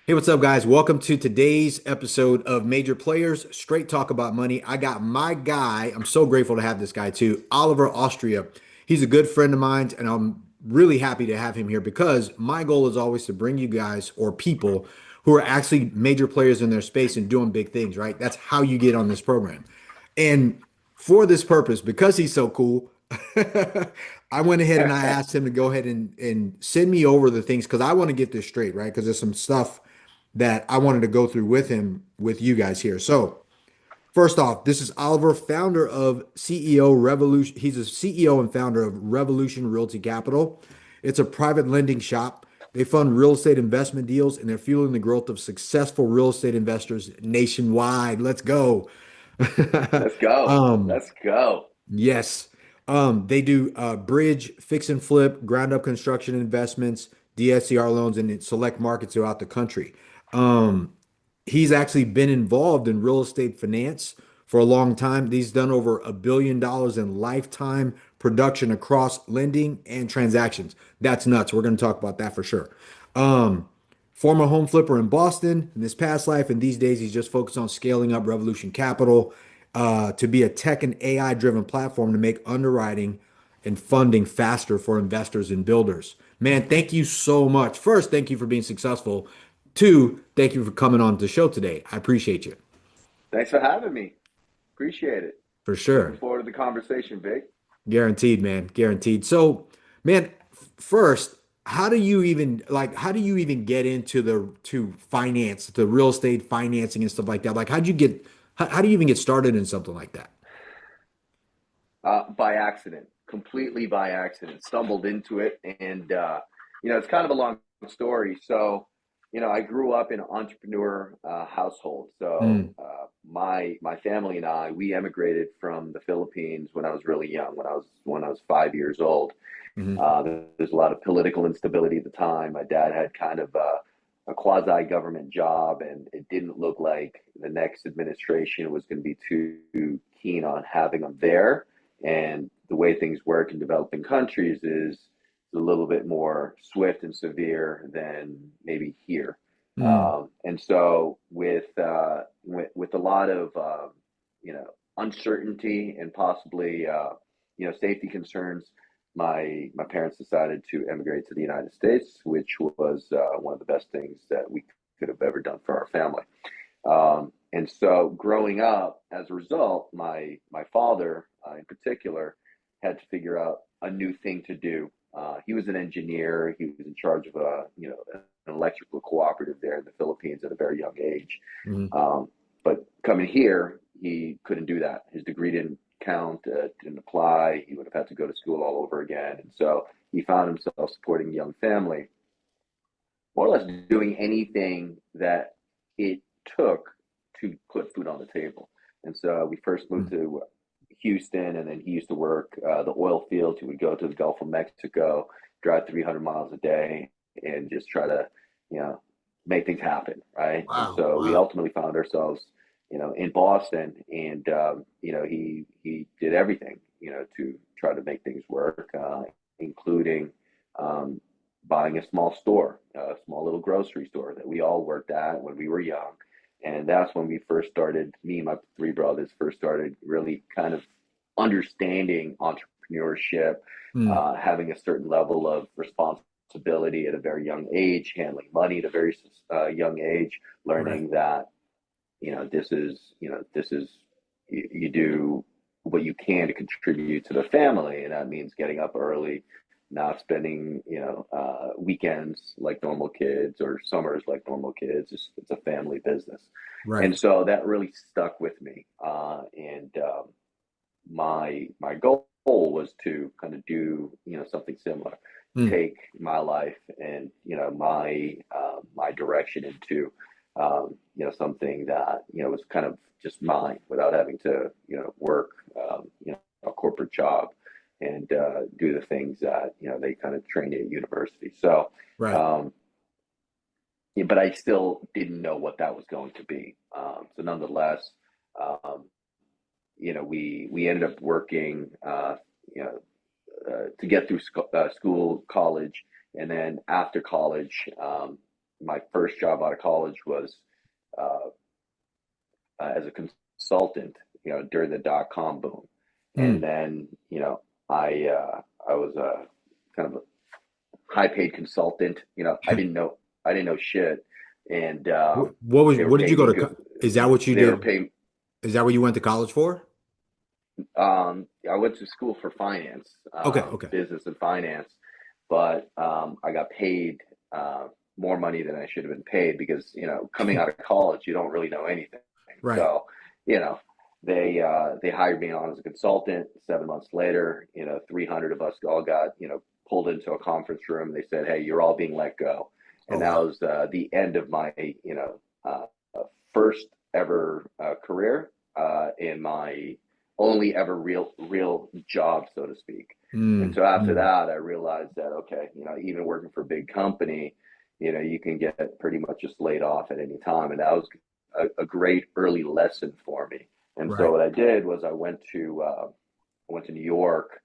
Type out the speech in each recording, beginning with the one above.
Hey, what's up, guys? Welcome to today's episode of Major Players Straight Talk About Money. I got my guy. I'm so grateful to have this guy too, Oliver Austria. He's a good friend of mine, and I'm really happy to have him here because my goal is always to bring you guys or people who are actually major players in their space and doing big things, right? That's how you get on this program. And for this purpose, because he's so cool, I went ahead and I asked him to go ahead and send me over the things because I want to get this straight, right? Because there's some stuff that I wanted to go through with him, with you guys here. So, first off, this is Oliver, founder of CEO Revolution. He's a CEO and founder of Revolution Realty Capital. It's a private lending shop. They fund real estate investment deals and they're fueling the growth of successful real estate investors nationwide. Let's go. Let's go. um, Let's go. yes. They do bridge, fix and flip, ground up construction investments, DSCR loans in select markets throughout the country. Um, he's actually been involved in real estate finance for a long time. He's done over $1 billion in lifetime production across lending and transactions. That's nuts. We're going to talk about that for sure. Um, Former home flipper in Boston in his past life, and these days he's just focused on scaling up Revolution Capital to be a tech and AI driven platform to make underwriting and funding faster for investors and builders. Man, thank you so much. First, thank you for being successful. Two, thank you for coming on the show today. I appreciate you Thanks for having me. Appreciate it. for Looking sure. forward to the conversation, Vic. Guaranteed, man. Guaranteed. So, man, first, how do you even get into to finance, the real estate financing and stuff like that? Like how do you even get started in something like that? By accident, completely by accident, stumbled into it, and it's kind of a long story. So, I grew up in an entrepreneur household. So, Mm, my family and I, we emigrated from the Philippines when I was really young, when I was 5 years old. hmm There's a lot of political instability at the time. My dad had kind of a quasi government job, and it didn't look like the next administration was going to be too keen on having him there. And the way things work in developing countries is a little bit more swift and severe than maybe here. mm, And so, with a lot of uncertainty and possibly safety concerns, my parents decided to emigrate to the United States, which was one of the best things that we could have ever done for our family. And so, growing up, as a result, my father, in particular, had to figure out a new thing to do. He was an engineer. He was in charge of an electrical cooperative there in the Philippines at a very young age. hmm But coming here, he couldn't do that. His degree didn't count, didn't apply. He would have had to go to school all over again. And so he found himself supporting a young family, more or less doing anything that it took to put food on the table. And so we first moved to Houston, and then he used to work the oil fields. He would go to the Gulf of Mexico, drive 300 miles a day, and just try to, you know, make things happen, right? And Wow, so we wow. ultimately found ourselves, in Boston, and he did everything, to try to make things work, including um, buying a small store, a small little grocery store that we all worked at when we were young. And that's when we first started, me and my three brothers first started really kind of understanding entrepreneurship, Mm, having a certain level of responsibility at a very young age, handling money at a very young age, right. learning that, this is, you do what you can to contribute to the family. And that means getting up early, not spending, weekends like normal kids or summers like normal kids. It's a family business. Right. And so that really stuck with me. And my goal was to kind of do, something similar, Mm, take my life and, my direction into, something that, was kind of just mine without having to, work, a corporate job and do the things that, they kind of train you at university. So, right. um, yeah, but I still didn't know what that was going to be. So nonetheless, um, we ended up working, you know, to get through school, college, and then after college, my first job out of college was uh, as a consultant, during the dot-com boom. And Mm. then, I was a kind of a high-paid consultant. I didn't know shit, and they were What did you paying go me to good. is that what you They were did? paying. Is that what you went to college for? I went to school for finance, Okay, okay. business and finance, but I got paid more money than I should have been paid because, coming out of college, you don't really know anything. Right. So, you know, they hired me on as a consultant. 7 months later, 300 of us all got, pulled into a conference room. They said, "Hey, you're all being let go," Oh and that wow. was the end of my, first ever career in my only ever real job, so to speak. And Mm, so after mm. that, I realized that okay, even working for a big company, you can get pretty much just laid off at any time, and that was a great early lesson for me. And so Right. what I did was I went to New York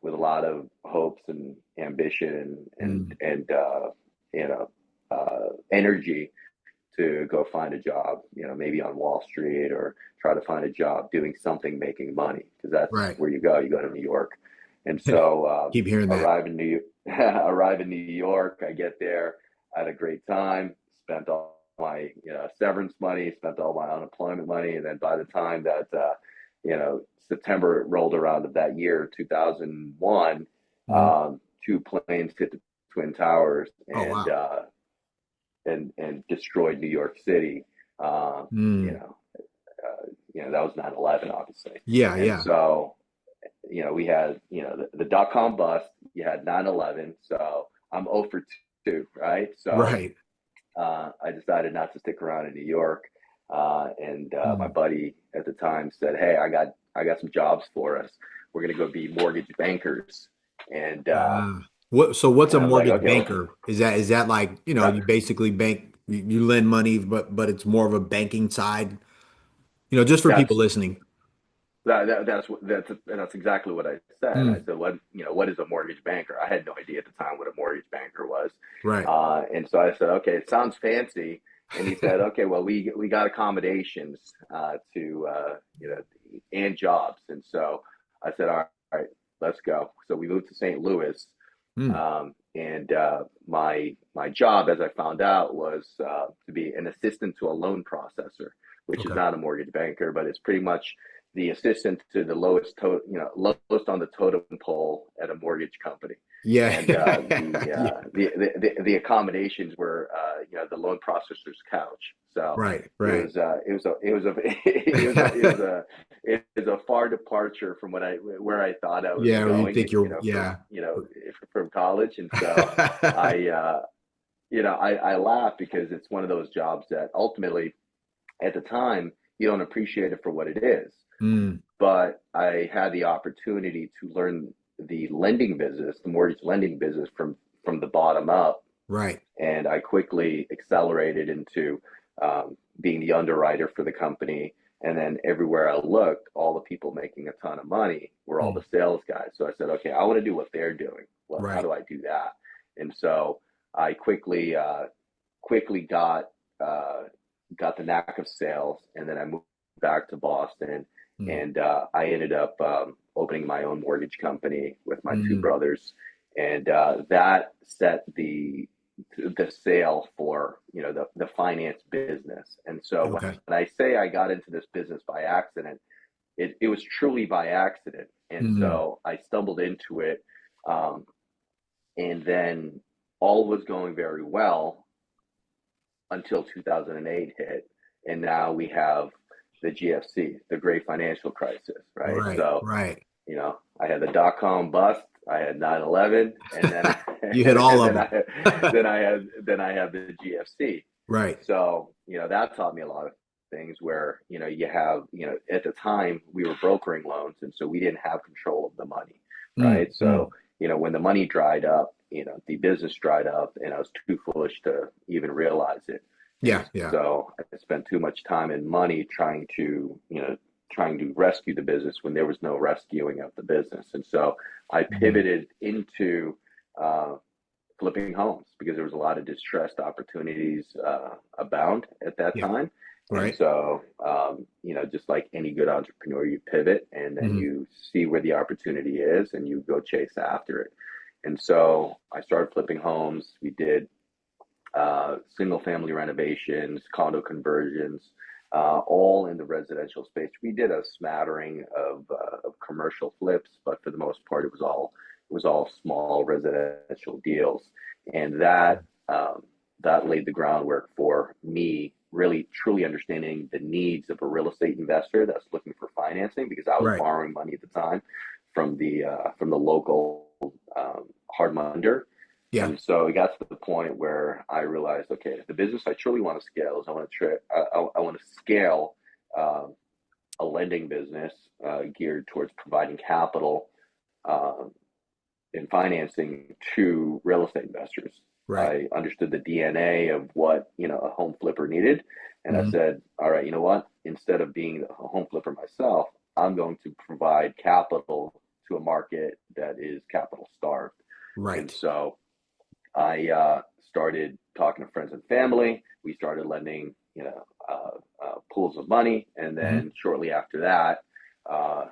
with a lot of hopes and ambition Mm. you know energy to go find a job, maybe on Wall Street or try to find a job doing something making money because that's Right. where you go. You go to New York, and so Keep hearing that. arrive in New arrive in New York. I get there, I had a great time, spent all my severance money, spent all my unemployment money, and then by the time that September rolled around of that year, 2001, Mm. two planes hit the Twin Towers Oh and wow. destroyed New York City. You Mm. know, that was 9/11, obviously, Yeah, and yeah. so we had the dot-com bust. You had 9/11, so I'm 0 for 2, right? So Right. I decided not to stick around in New York, and my Mm. buddy at the time said, "Hey, I got some jobs for us. We're gonna go be mortgage bankers," and So what's a I was like, mortgage "Okay, well, banker? Is that like, that, you basically you lend money, but it's more of a banking side, just for people that's listening. that's exactly what I said. I Mm. said, what is a mortgage banker? I had no idea at the time what a mortgage banker was, Right. and so I said, okay, it sounds fancy. And he said, okay, well, we got accommodations to and jobs, and so I said, all right, let's go. So we moved to St. Louis, Mm. and my job, as I found out, was to be an assistant to a loan processor, which is Okay. not a mortgage banker, but it's pretty much the assistant to the lowest on the totem pole at a mortgage company. Yeah. And Yeah. the accommodations were the loan processor's couch. So Right. it Right. was it was a far departure from where I thought I was Yeah, or you going, think you're, from yeah. from college. And so I I laugh because it's one of those jobs that ultimately at the time you don't appreciate it for what it is. Mm. But I had the opportunity to learn the lending business, the mortgage lending business from the bottom up, Right. and I quickly accelerated into being the underwriter for the company. And then everywhere I looked, all the people making a ton of money were all the Mm. sales guys. So I said, okay, I want to do what they're doing. Well, how Right. do I do that? And so I quickly uh, got the knack of sales, and then I moved back to Boston, Mm. and I ended up opening my own mortgage company with my two Mm. brothers, and that set the sale for the finance business. And so when Okay. I say I got into this business by accident, it was truly by accident. And Mm. so I stumbled into it, um, and then all was going very well until 2008 hit, and now we have the GFC, the Great Financial Crisis, right? Right. So Right. I had the dot-com bust, I had 9/11, and then You hit all and of then them. I then I had the GFC. Right. So that taught me a lot of things where you have at the time we were brokering loans, and so we didn't have control of the money, Mm. right? So Mm. when the money dried up, the business dried up, and I was too foolish to even realize it. And Yeah. Yeah. so I spent too much time and money trying to rescue the business when there was no rescuing of the business. And so I Mm. pivoted into uh, flipping homes because there was a lot of distressed opportunities abound at that Yeah. time. And Right. so, just like any good entrepreneur, you pivot and then Hmm. you see where the opportunity is and you go chase after it. And so I started flipping homes. We did single family renovations, condo conversions, all in the residential space. We did a smattering of commercial flips, but for the most part, it was all small residential deals, and that laid the groundwork for me really truly understanding the needs of a real estate investor that's looking for financing because I was Right. borrowing money at the time from the local hard money lender. Yeah. And so it got to the point where I realized, okay, the business I truly want to scale is I want to scale um, a lending business geared towards providing capital um, and financing to real estate investors. Right. I understood the DNA of what a home flipper needed, and I Hmm. said, all right, you know what? Instead of being a home flipper myself, I'm going to provide capital to a market that is capital starved. And Right. so I started talking to friends and family. We started lending, pools of money, and Hmm. then shortly after that, uh,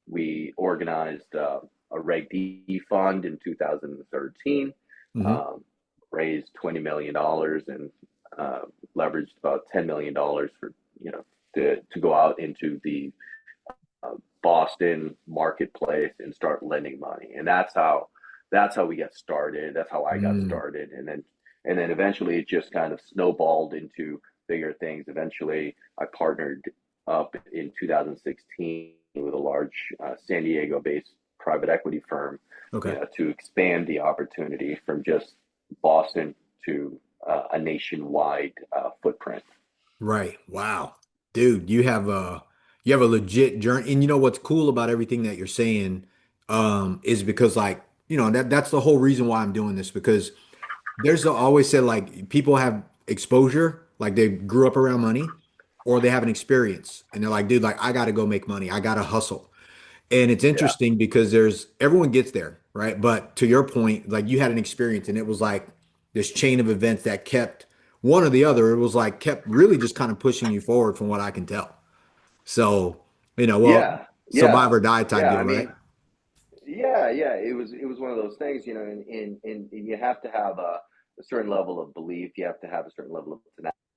we organized a Reg D fund in 2013, Hmm. um, raised $20 million and uh, leveraged about $10 million for to go out into the Boston marketplace and start lending money. And that's how we got started. That's how I got Mm. started. And then eventually it just kind of snowballed into bigger things. Eventually I partnered up in 2016 with a large San Diego based private equity firm, Okay. to expand the opportunity from just Boston to a nationwide footprint. Right. Wow. Dude, you have a legit journey. And you know what's cool about everything that you're saying is because like, that's the whole reason why I'm doing this because always said like people have exposure, like they grew up around money or they have an experience and they're like, dude, like I got to go make money. I got to hustle. And it's Yeah. interesting because everyone gets there, right? But to your point, like you had an experience and it was like this chain of events that kept one or the other, it was like kept really just kind of pushing you forward from what I can tell. So, well, Yeah. survive Yeah. or die type Yeah. deal, I right? mean, yeah. It was one of those things, and you have to have a certain level of belief. You have to have a certain level of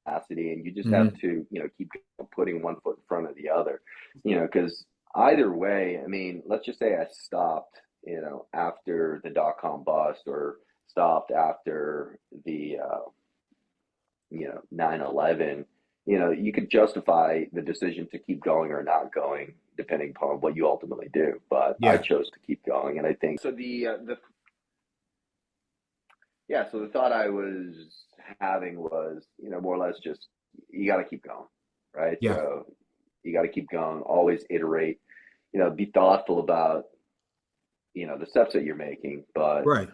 tenacity, and you just have Hmm. to, keep putting one foot in front of the other, because either way, I mean, let's just say I stopped, after the dot-com bust or stopped after the 9/11. You could justify the decision to keep going or not going depending upon what you ultimately do, but I Yeah. chose to keep going. And I think so. The Yeah, so the thought I was having was, more or less just you got to keep going, right? Yeah. So you got to keep going, always iterate, be thoughtful about, the steps that you're making, but Right.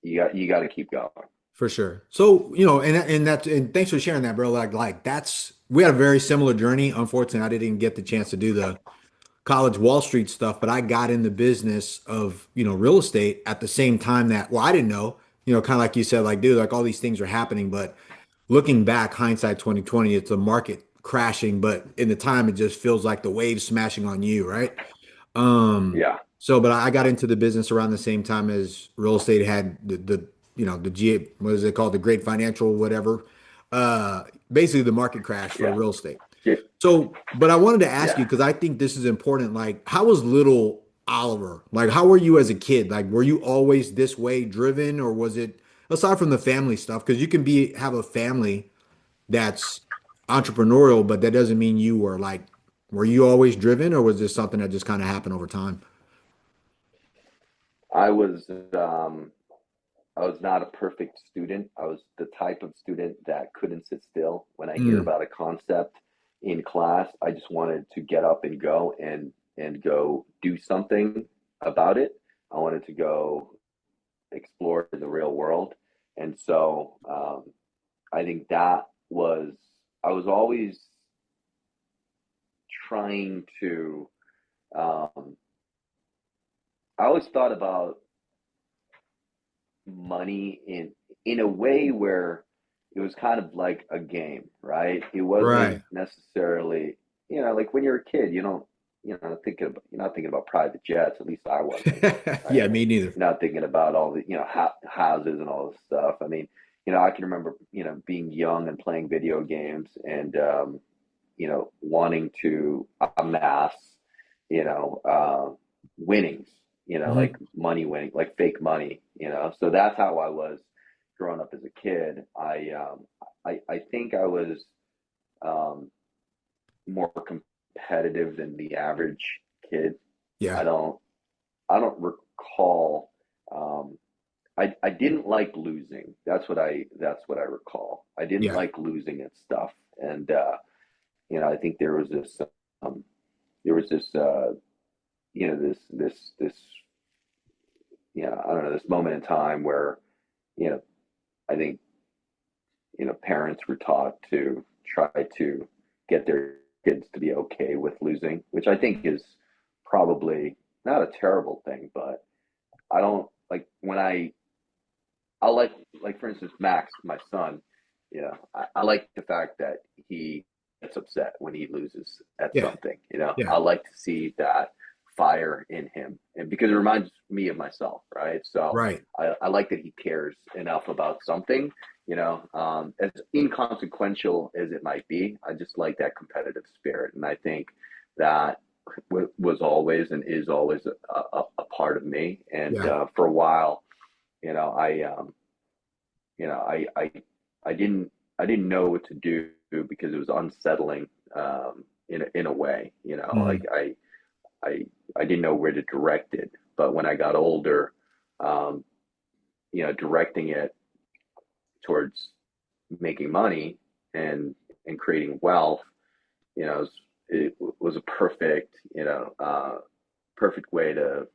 you got to keep going. For sure. So, and thanks for sharing that, bro. Like that's we had a very similar journey. Unfortunately, I didn't get the chance to do the college Wall Street stuff, but I got in the business of, real estate at the same time well, I didn't know, kind of like you said, like, dude, like all these things are happening, but looking back, hindsight 2020, it's a market crashing, but in the time it just feels like the waves smashing on you, right? Yeah, But I got into the business around the same time as real estate had the what is it called? The great financial whatever. Basically the market crash for yeah, real estate. yeah, So, but I wanted to ask you yeah. because I think this is important. Like, how was little Oliver? Like, how were you as a kid? Like, were you always this way driven, or was it aside from the family stuff? Because you can have a family that's entrepreneurial, but that doesn't mean you were like, were you always driven, or was this something that just kind of happened over time? I was um, I was not a perfect student. I was the type of student that couldn't sit still. When I hear Mm, about a concept in class, I just wanted to get up and go and go do something about it. I wanted to go explore the real world. And so I think that was I was always trying to um, I always thought about money in a way where it was kind of like a game, right? It wasn't Right. necessarily, like when you're a kid, you don't, you're not thinking about private jets. At least I wasn't, Yeah, right? me neither. You're not thinking about all the, houses and all this stuff. I mean, I can remember, being young and playing video games and, wanting to amass, winnings, like Hmm. money winning, like fake money, So that's how I was growing up as a kid. I think I was um, more competitive than the average kid. Yeah. I don't, I don't recall. I didn't like losing. That's what I recall. I didn't Yeah. like losing at stuff, and I think um, there was this this I don't know, this moment in time where you know I think parents were taught to try to get their kids to be okay with losing, which I think is probably not a terrible thing, but I don't like when I like for instance Max, my son, I like the fact that he gets upset when he loses at Yeah. something. Yeah. I like to see that fire in him, and because it reminds me of myself, right? So Right. I like that he cares enough about something, as inconsequential as it might be. I just like that competitive spirit, and I think that was always and is always a part of me. And Yeah. for a while, you know, I you know, I didn't know what to do because it was unsettling in a way. Like Mm. I I didn't know where to direct it. But when I got older, um, directing it towards making money and creating wealth, it was a perfect way to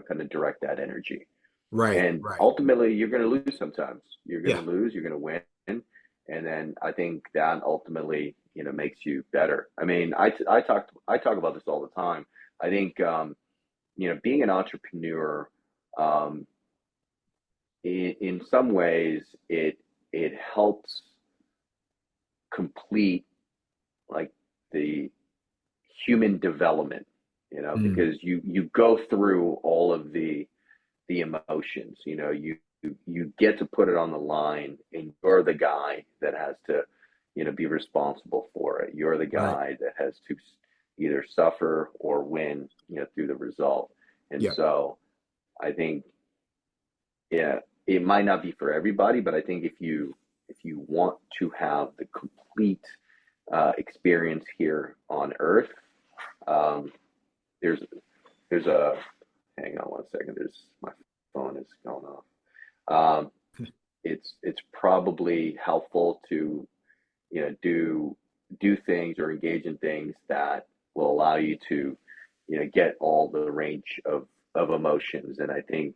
kind of direct that energy. Right. And Right. ultimately, you're going to lose sometimes. You're going to Yeah. lose. You're going to win, and then I think that ultimately, makes you better. I mean, I talk about this all the time. I think being an entrepreneur, um, in some ways, it helps complete like the human development. Mm. Because you go through all of the emotions. You get to put it on the line, and you're the guy that has to, be responsible for it. You're the Right. guy that has to either suffer or win, through the result. And Yeah. so I think, yeah, it might not be for everybody, but I think if you want to have the complete experience here on Earth, um, there's there's a hang on one second. There's my phone is going off. Um, it's probably helpful to do things or engage in things that will allow you to get all the range of emotions. And I think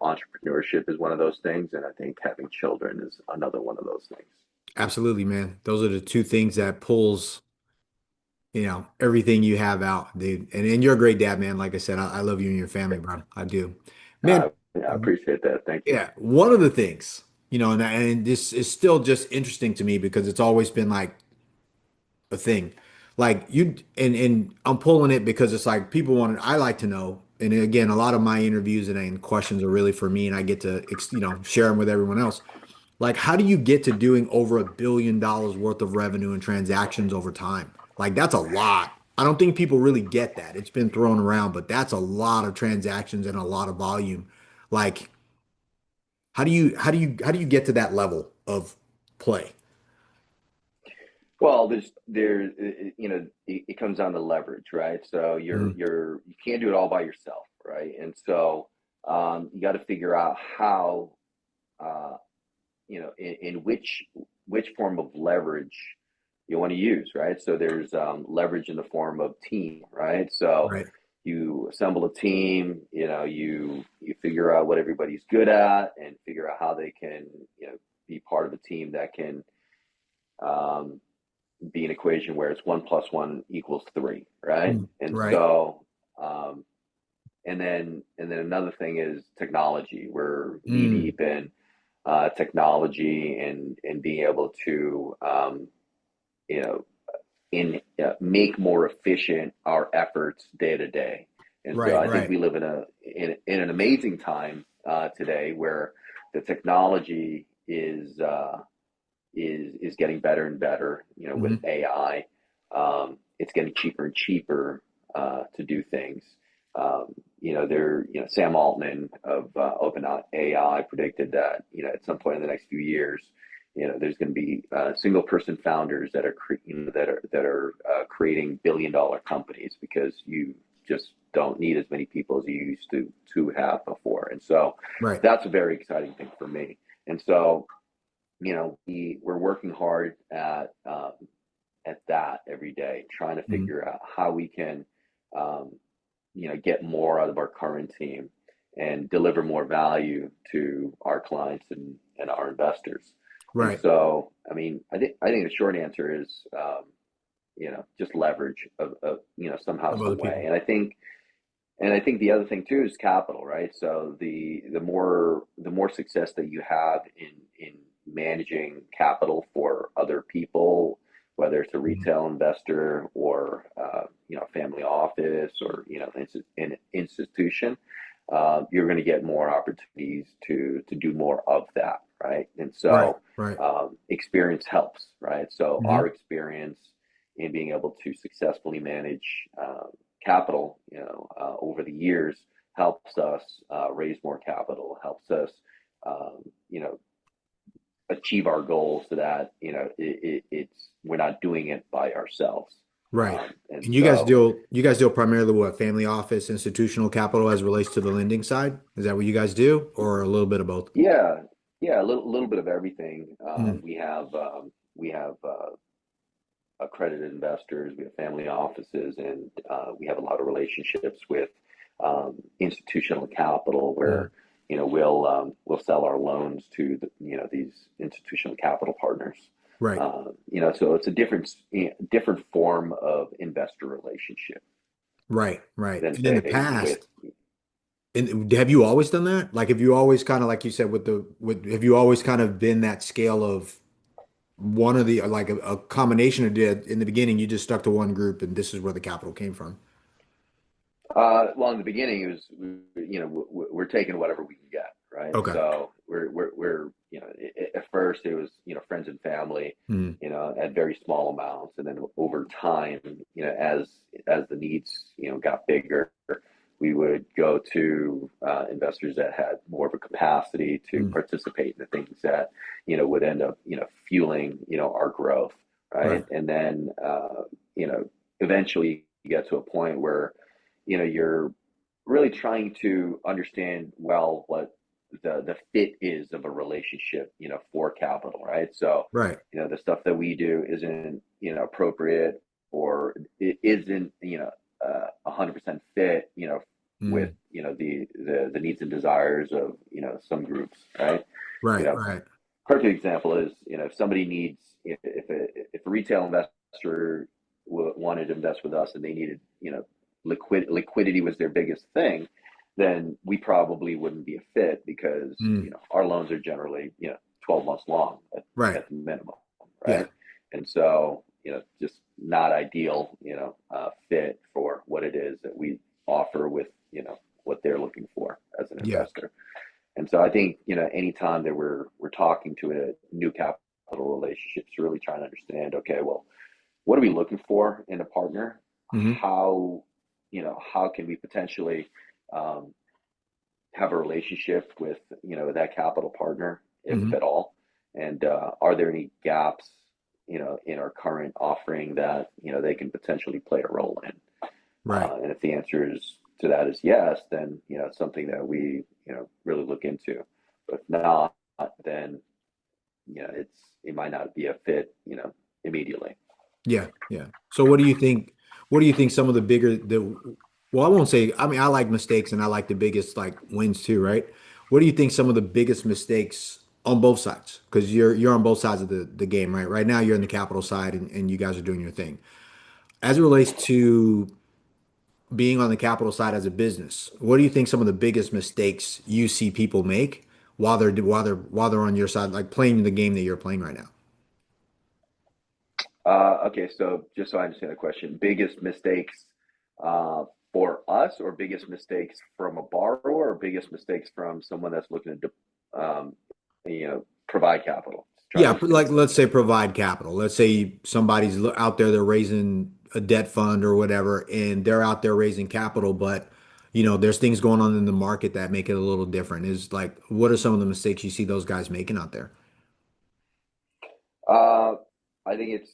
entrepreneurship is one of those things, and I think having children is another one of those things. Absolutely, man. Those are the two things that pulls, everything you have out, dude. And you're a great dad, man. Like I said, I love you and your family, bro. I do. Man, Yeah, I appreciate that. Thank you. yeah, one of the things, and this is still just interesting to me because it's always been like a thing. Like you and I'm pulling it because it's like people want I like to know. And again, a lot of my interviews and questions are really for me and I get to share them with everyone else. Like how do you get to doing over $1 billion worth of revenue and transactions over time? Like that's a lot. I don't think people really get that. It's been thrown around, but that's a lot of transactions and a lot of volume. Like how do you get to that level of play? Well, it comes down to leverage, right? So Mm, you can't do it all by yourself, right? And so you got to figure out how uh, in which form of leverage you want to use, right? So there's leverage in the form of team, right? So right. you assemble a team, you figure out what everybody's good at and figure out how they can, be part of a team that can um, be an equation where it's 1 plus 1 equals 3, right? Mm, And right. so um, and then another thing is technology. We're knee Mm, deep in. technology and being able to you know in make more efficient our efforts day to day. And so Right, I think right. we live in an amazing time today where the technology is getting better and better. With Hmm. AI, it's getting cheaper and cheaper to do things. Sam Altman of OpenAI predicted that at some point in the next few years, there's going to be single person founders that are creating billion-dollar companies because you just don't need as many people as you used to have before. And so Right. that's a very exciting thing for me. And so we're working hard at that every day, trying to Hmm. figure out how we can um, get more out of our current team and deliver more value to our clients and our investors. And Right. so, I mean, I think the short answer is just leverage of somehow, Of other some way. people. And I think the other thing too is capital, right? So the more success that you have in managing capital for other people, whether it's a Mhm. retail investor or family office or an institution, you're going to get more opportunities to do more of that, right? And Right. so Right. experience helps, right? So our Hmm. experience in being able to successfully manage capital, over the years helps us raise more capital, helps us, you know, achieve our goals so that it's we're not doing it by ourselves. Right. And And so, you guys deal primarily what, family office, institutional capital as it relates to the lending side? Is that what you guys do, or a little bit of both? yeah, yeah, a little bit of everything. Mm. We have accredited investors, we have family offices, and we have a lot of relationships with institutional capital where Mm. we'll sell our loans to these institutional capital partners. Right. So it's a different form of investor relationship Right. Right. than And in the say with past, and have you always done that? Like, have you always kind of, like you said, have you always kind of been that scale of one of the, like a combination of did in the beginning, you just stuck to one group and this is where the capital came from? well, in the beginning, it was we're taking whatever we can get, right? Okay. So we're at first it was friends and family, Mm. at very small amounts, and then over time, as the needs got bigger, we would go to investors that had more of a capacity to Mm. participate in the things that would end up fueling our growth, Right. right? And then eventually you get to a point where you're really trying to understand well what the fit is of a relationship, for capital, right? So, Right. the stuff that we do isn't, appropriate or it isn't, 100% fit, with, Mm. the needs and desires of, some groups, right? You Right. know, Right. perfect example is, if somebody needs, if a retail investor wanted to invest with us and they needed, liquidity was their biggest thing, then we probably wouldn't be a fit because, Mm. our loans are generally, 12 months long Right. at the minimum, Yeah. right? And so, just not ideal, fit for what it is that we offer with, what they're looking for as an Yeah. investor. And so I think, anytime that we're talking to a new capital relationship, it's really trying to understand, okay, well, what are we looking for in a partner? Hmm. How can we potentially um, have a relationship with that capital partner, if Hmm. at all? And are there any gaps in our current offering that they can potentially play a role in? Right. And if the answer to that is yes, then it's something that we really look into. But if not, then it might not be a fit immediately. Yeah. Yeah. So what do you think some of the bigger well, I won't say, I mean, I like mistakes and I like the biggest like wins too, right? What do you think some of the biggest mistakes on both sides? Because you're on both sides of the game, right? Right now you're in the capital side and you guys are doing your thing. As it relates to being on the capital side as a business, what do you think some of the biggest mistakes you see people make while they're on your side, like playing the game that you're playing right now. Okay, so just so I understand the question, biggest mistakes uh, for us, or biggest mistakes from a borrower, or biggest mistakes from someone that's looking to, provide capital? Just trying to Yeah, understand like the let's say question. provide capital. Let's say somebody's out there, they're raising a debt fund or whatever, and they're out there raising capital, but there's things going on in the market that make it a little different. Is like, what are some of the mistakes you see those guys making out there? Uh, I think it's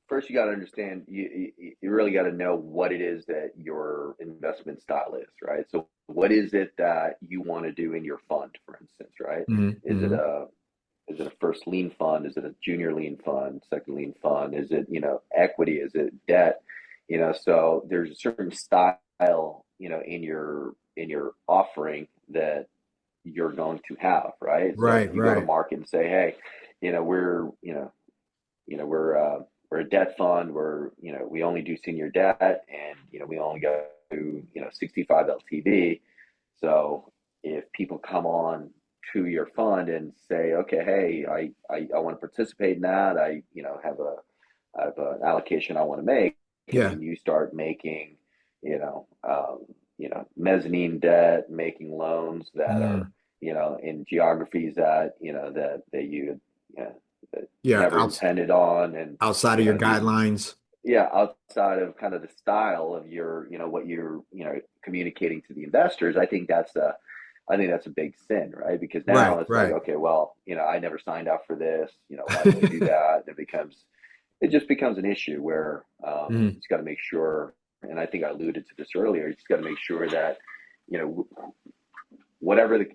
first you got to understand you really got to know what it is that your investment style is, right? So what is it that you want to do in your fund, for instance, right? Hmm. Is it Hmm. a is it a first lien fund? Is it a junior lien fund, second lien fund? Is it, equity? Is it debt? So there's a certain style, in your offering that you're going to have, right? So if Right, you go to right. market and say, hey, we're, we're a debt fund. We only do senior debt, and we only go to 65 LTV. So if people come on to your fund and say, okay, hey, I want to participate in that. I have an allocation I want to make, and Yeah. then you start making, mezzanine debt, making loans that are, Mm. in geographies that you, uh, that Yeah, never intended on, and outside of your just guidelines. yeah, outside of kind of the style of your, what you're, communicating to the investors. I think that's a big sin, right? Because Right, now it's like, right. okay, well, I never signed up for this. Why did I do that? It just becomes an issue where Mhm. you just got to make sure. And I think I alluded to this earlier. You just got to make sure that, you know, whatever the,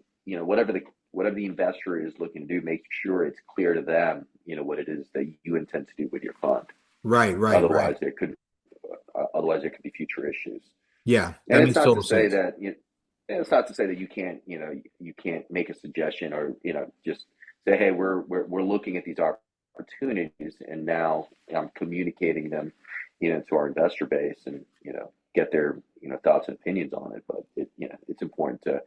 whatever the investor is looking to do, make sure it's clear to them, what it is that you intend to do with your fund. Right, right, right. Otherwise, there could be future issues. Yeah, And that makes total sense. it's not to say that you can't, you can't make a suggestion, or just say, hey, we're looking at these opportunities, and now I'm communicating them, to our investor base, and get their thoughts and opinions on it. But it's important to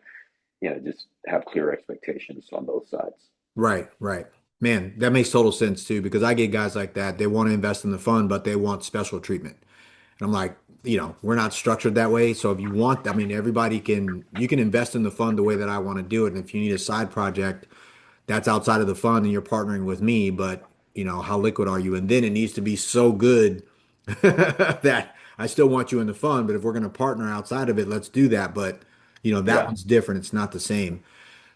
just have clear expectations on both sides. Right, right. Man, that makes total sense too, because I get guys like that. They want to invest in the fund, but they want special treatment. And I'm like, we're not structured that way. So if you want, I mean, you can invest in the fund the way that I want to do it. And if you need a side project that's outside of the fund and you're partnering with me, but how liquid are you? And then it needs to be so good that I still want you in the fund. But if we're going to partner outside of it, let's do that. But that Yeah, one's different. It's not the same.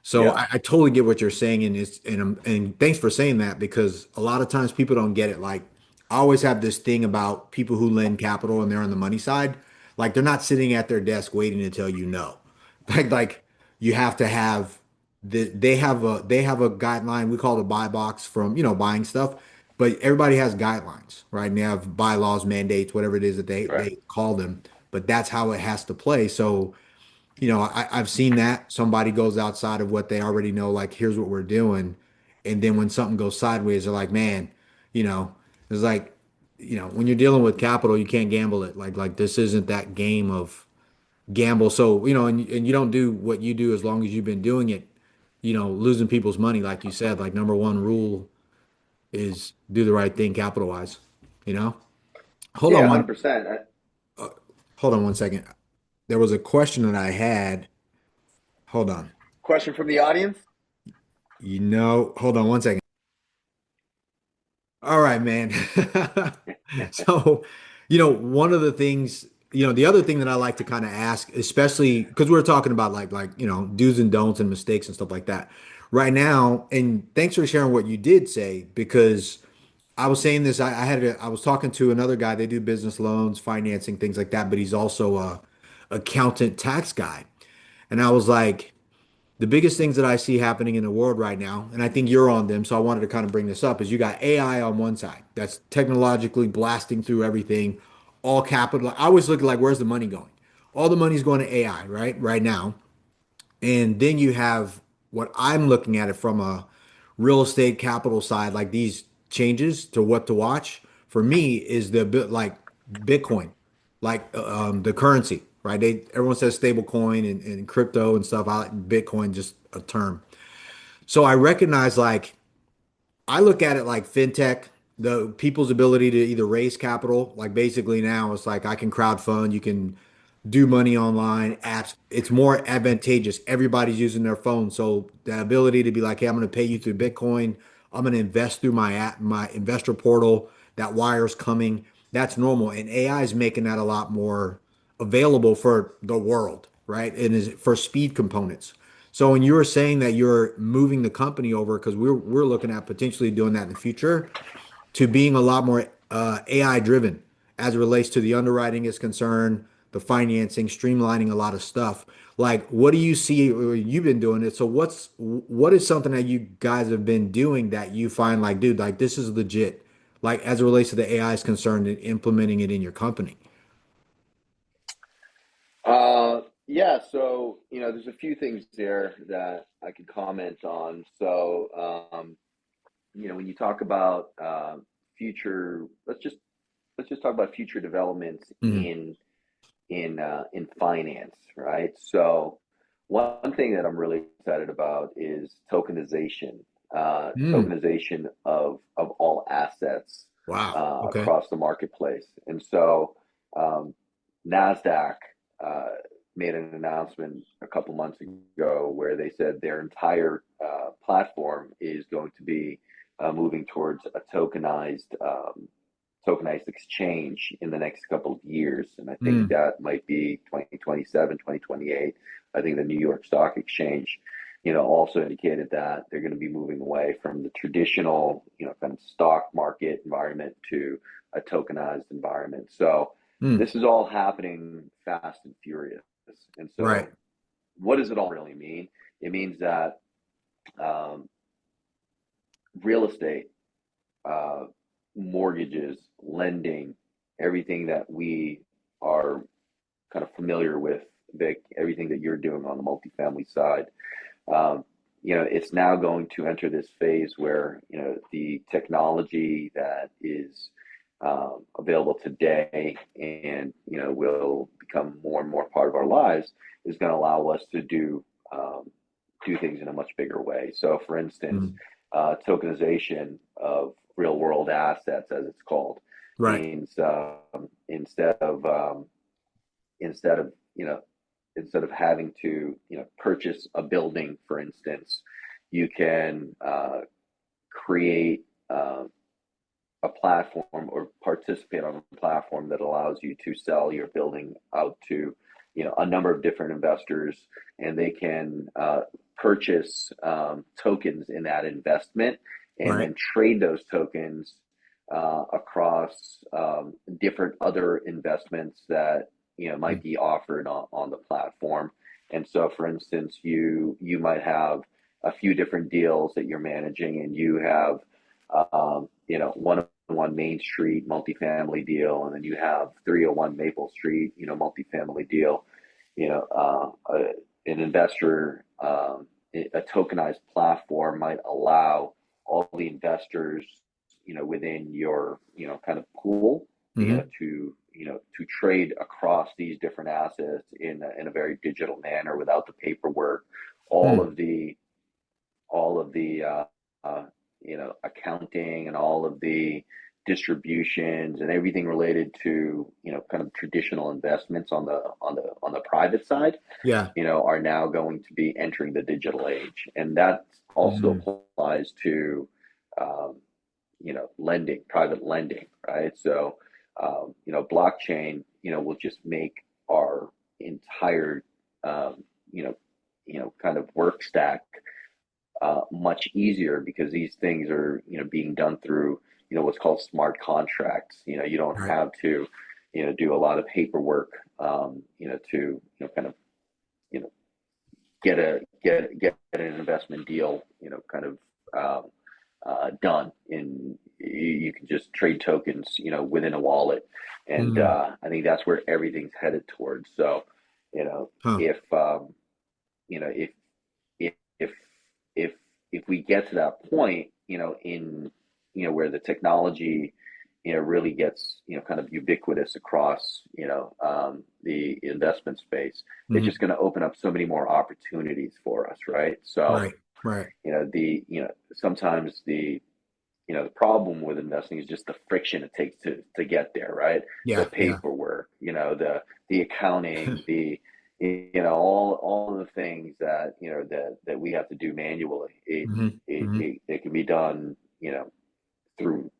So yeah, I totally get what you're saying, and thanks for saying that because a lot of times people don't get it. Like I always have this thing about people who lend capital and they're on the money side, like they're not sitting at their desk waiting to tell you no. Like you have to have they have a guideline we call it a buy box from buying stuff, but everybody has guidelines, right? And they have bylaws, mandates, whatever it is that they right. they call them, but that's how it has to play. So I've seen that somebody goes outside of what they already know, like, here's what we're doing. And then when something goes sideways, they're like, man, you know, it's like, when you're dealing with capital, you can't gamble it. Like this isn't that game of gamble. So, and you don't do what you do as long as you've been doing it, losing people's money, like you said, like number one rule is do the right thing capital wise, you know? Hold Yeah, on 100%. hold on one second. There was a question that I had. Hold on. Question from the audience. Hold on one second. All right, man. So, one of the things, the other thing that I like to kind of ask, especially because we're talking about like, do's and don'ts and mistakes and stuff like that right now. And thanks for sharing what you did say, because I was saying this, I was talking to another guy, they do business loans, financing, things like that, but he's also a accountant tax guy. And I was like, the biggest things that I see happening in the world right now, and I think you're on them, so I wanted to kind of bring this up, is you got AI on one side that's technologically blasting through everything, all capital. I always look at like, where's the money going? All the money's going to AI, right? Right now. And then you have what I'm looking at it from a real estate capital side, like these changes to what to watch for me is the bit like Bitcoin, like the currency, right? Everyone says stable coin and crypto and stuff. I like Bitcoin, just a term. So I recognize like I look at it like fintech, the people's ability to either raise capital, like basically now it's like I can crowdfund, you can do money online, apps. It's more advantageous. Everybody's using their phone. So the ability to be like, hey, I'm going to pay you through Bitcoin. I'm going to invest through my app, my investor portal. That wire's coming. That's normal. And AI is making that a lot more available for the world, right? And is for speed components. So when you were saying that you're moving the company over, because we're looking at potentially doing that in the future, to being a lot more AI driven as it relates to the underwriting is concerned, the financing, streamlining a lot of stuff. Like, what do you see? You've been doing it. So what is something that you guys have been doing that you find like, dude, like this is legit, like as it relates to the AI is concerned and implementing it in your company? Yeah, so there's a few things there that I could comment on. So, when you talk about future, let's just talk about future developments Hmm. in finance, right? So, one thing that I'm really excited about is tokenization, Mm. tokenization of all assets Wow. Okay. across the marketplace. And so, um, Nasdaq uh, made an announcement a couple months ago where they said their entire platform is going to be moving towards a tokenized exchange in the next couple of years. And I think Mm. that might be 2027, 2028. I think the New York Stock Exchange, also indicated that they're going to be moving away from the traditional, kind of stock market environment to a tokenized environment. So Mm. this is all happening fast and furious. And Right. so what does it all really mean? It means that um, real estate, uh, mortgages, lending, everything that we are kind of familiar with, Vic, everything that you're doing on the multifamily side, um, it's now going to enter this phase where, the technology that is available today and, will become more and more part of our lives is going to allow us to do things in a much bigger way. So, for instance, Mm. tokenization of real world assets, as it's called, Right. means instead of instead of having to purchase a building, for instance, you can create a platform or participate on a platform that allows you to sell your building out to a number of different investors, and they can purchase tokens in that investment and Right. then trade those tokens across different other investments that might Mm. be offered on the platform. And so, for instance, you might have a few different deals that you're managing, and you have 101 Main Street multifamily deal, and then you have 301 Maple Street, multifamily deal. An investor, a tokenized platform might allow all the investors, within your, kind of pool, Hmm. to trade across these different assets in a very digital manner without the paperwork, all Mm. of the uh, accounting and all of the distributions and everything related to kind of traditional investments on the private side, Yeah. are now going to be entering the digital age, and that also Mm. applies to um, lending, private lending, right? So blockchain, will just make our entire um, you know kind of work stack much easier because these things are being done through what's called smart contracts. You don't Right. have to do a lot of paperwork to kind of you know get an investment deal kind of done in. You can just trade tokens within a wallet, and Mm. I think that's where everything's headed towards. So you know Huh. if you know if if if if we get to that point, in where the technology, really gets kind of ubiquitous across the investment space, it's Hmm. just going to open up so many more opportunities for us, right? So Right. Right. Sometimes the problem with investing is just the friction it takes to get there, right? The Yeah. Yeah. paperwork, the accounting, all of the things that that we have to do manually. It hmm it hmm it, it can be done, through